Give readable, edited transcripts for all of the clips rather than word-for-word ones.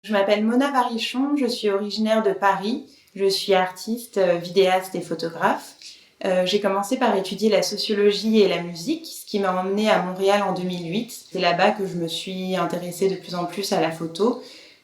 Je m'appelle Mona Varichon, je suis originaire de Paris. Je suis artiste, vidéaste et photographe. J'ai commencé par étudier la sociologie et la musique, ce qui m'a emmenée à Montréal en 2008. C'est là-bas que je me suis intéressée de plus en plus à la photo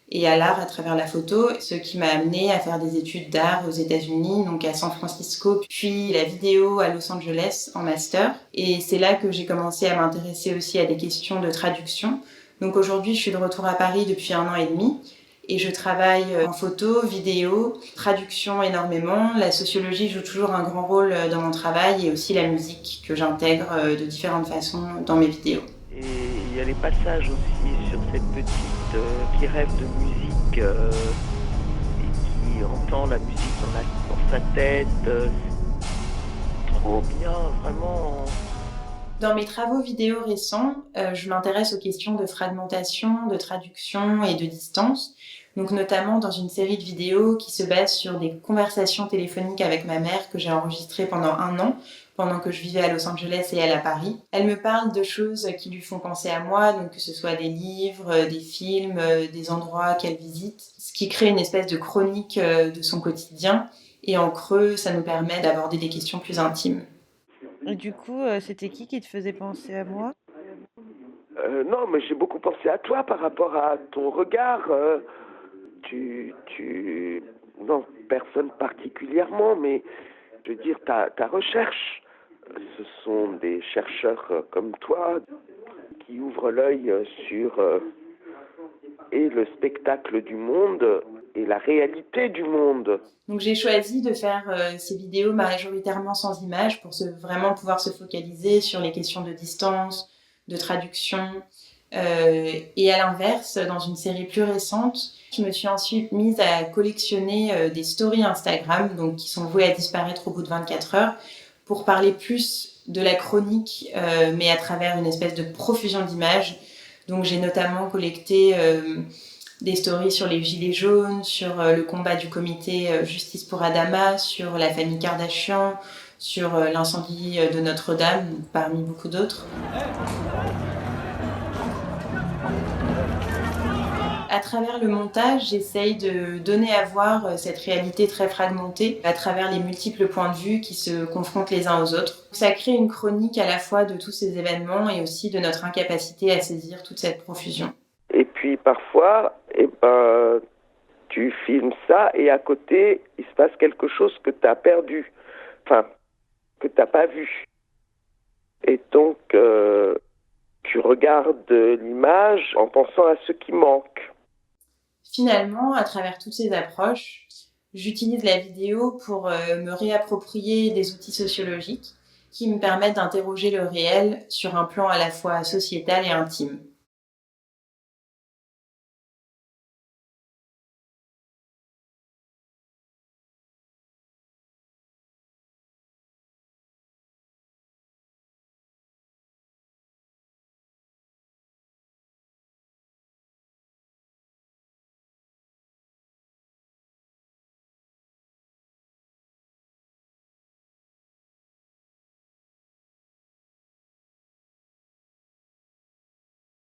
et à l'art à travers la photo, ce qui m'a amenée à faire des études d'art aux États-Unis, donc à San Francisco, puis la vidéo à Los Angeles en master. Et c'est là que j'ai commencé à m'intéresser aussi à des questions de traduction. Donc aujourd'hui, je suis de retour à Paris depuis 1 an et demi et je travaille en photo, vidéo, traduction énormément. La sociologie joue toujours un grand rôle dans mon travail et aussi la musique que j'intègre de différentes façons dans mes vidéos. Et il y a les passages aussi sur cette petite qui rêve de musique et qui entend la musique dans sa tête. Trop bien, vraiment. Dans mes travaux vidéo récents, je m'intéresse aux questions de fragmentation, de traduction et de distance. Donc notamment dans une série de vidéos qui se base sur des conversations téléphoniques avec ma mère que j'ai enregistrées pendant 1 an, pendant que je vivais à Los Angeles et elle à Paris. Elle me parle de choses qui lui font penser à moi, donc que ce soit des livres, des films, des endroits qu'elle visite, ce qui crée une espèce de chronique de son quotidien. Et en creux, ça nous permet d'aborder des questions plus intimes. Et du coup, c'était qui te faisait penser à moi? Non, mais j'ai beaucoup pensé à toi par rapport à ton regard. Non, personne particulièrement, mais je veux dire, ta recherche. Ce sont des chercheurs comme toi qui ouvrent l'œil sur et le spectacle du monde et la réalité du monde. Donc j'ai choisi de faire ces vidéos majoritairement sans images pour vraiment pouvoir se focaliser sur les questions de distance, de traduction. Et à l'inverse, dans une série plus récente, je me suis ensuite mise à collectionner des stories Instagram, donc qui sont vouées à disparaître au bout de 24 heures, pour parler plus de la chronique, mais à travers une espèce de profusion d'images. Donc j'ai notamment collecté des stories sur les gilets jaunes, sur le combat du comité Justice pour Adama, sur la famille Kardashian, sur l'incendie de Notre-Dame, parmi beaucoup d'autres. À travers le montage, j'essaye de donner à voir cette réalité très fragmentée à travers les multiples points de vue qui se confrontent les uns aux autres. Ça crée une chronique à la fois de tous ces événements et aussi de notre incapacité à saisir toute cette profusion. Et puis parfois, tu filmes ça et à côté, il se passe quelque chose que tu as perdu, enfin, que tu n'as pas vu. Et donc, tu regardes l'image en pensant à ce qui manque. Finalement, à travers toutes ces approches, j'utilise la vidéo pour me réapproprier des outils sociologiques qui me permettent d'interroger le réel sur un plan à la fois sociétal et intime.